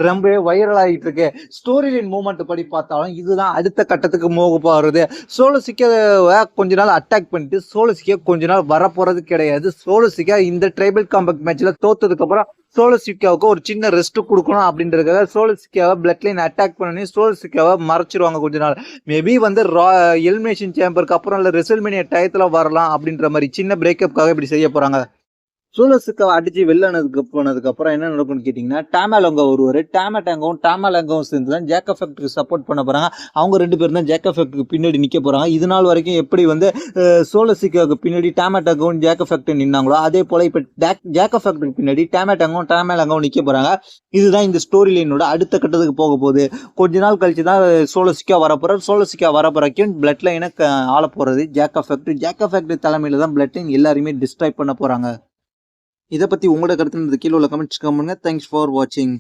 ரொம்பவே வைரல் ஆகிட்டு இருக்கு. ஸ்டோரி லைன் மூவ்மெண்ட் படி பார்த்தாலும் இதுதான் அடுத்த கட்டத்துக்கு போக போறது. சோலோசிக்காவ கொஞ்ச நாள் அட்டாக் பண்ணிட்டு சோலோசிக்கா கொஞ்ச நாள் வரப்போறது கிடையாது. சோலோசிக்கா இந்த ட்ரைபல் காம்பேக்ட் மேட்ச்ல தோத்ததுக்கு அப்புறம் சோலோசிக்காவுக்கு ஒரு சின்ன ரெஸ்ட் கொடுக்கணும் அப்படின்றதுக்காக சோலோசிக்காவை பிளட் லைன் அட்டாக் பண்ணி சோலோசிக்காவை மறைச்சிருவாங்க கொஞ்ச நாள். மேபி வந்து எலிமினேஷன் சேம்பருக்கு அப்புறம் இல்ல ரெசல்மேனியா டயத்துல வரலாம் அப்படின்ற மாதிரி சின்ன பிரேக்கப்காக இப்படி செய்ய போறாங்க. சோலோசிக்காவை அடிச்சு வெளில போனதுக்கு அப்புறம் என்ன நடக்கும்னு கேட்டீங்கன்னா, டாமாலோங்கா வருவாரு. டாமாலோங்காவும் சேர்ந்து தான் ஜாக் எஃபெக்ட்க்கு சப்போர்ட் பண்ண போறாங்க. அவங்க 2 பேரும் தான் ஜாக் எஃபெக்ட்க்கு பின்னாடி நிக்க போறாங்க. இது நாள் வரைக்கும் எப்படி வந்து சோலோசிக்காவுக்கு பின்னாடி டாமாட்டாங்கவும் ஜாக் எஃபெக்ட் நின்னாங்களோ, அதே போல இப்ப ஜாக் எஃபெக்ட்க்கு பின்னாடி டாமாலோங்காவும் நிக்க போறாங்க. இதுதான் இந்த ஸ்டோரி லைனோட அடுத்த கட்டத்துக்கு போக போகுது. கொஞ்ச நாள் கழிச்சு தான் சோலோசிக்கா வரப்போறாரு. சோலோசிக்கா வரப்போறக்கும் பிளட் லைனை ஆள போறது ஜாக் எஃபெக்ட் தலைமையில தான் பிளட் லைன் எல்லாருமே டிஸ்ட்ராய் பண்ண போறாங்க. இதை பத்தி உங்களோட கருத்து கீழே உள்ள கமெண்ட்ஸ் பண்ணுங்க. தேங்க்ஸ் ஃபார் வாட்சிங்.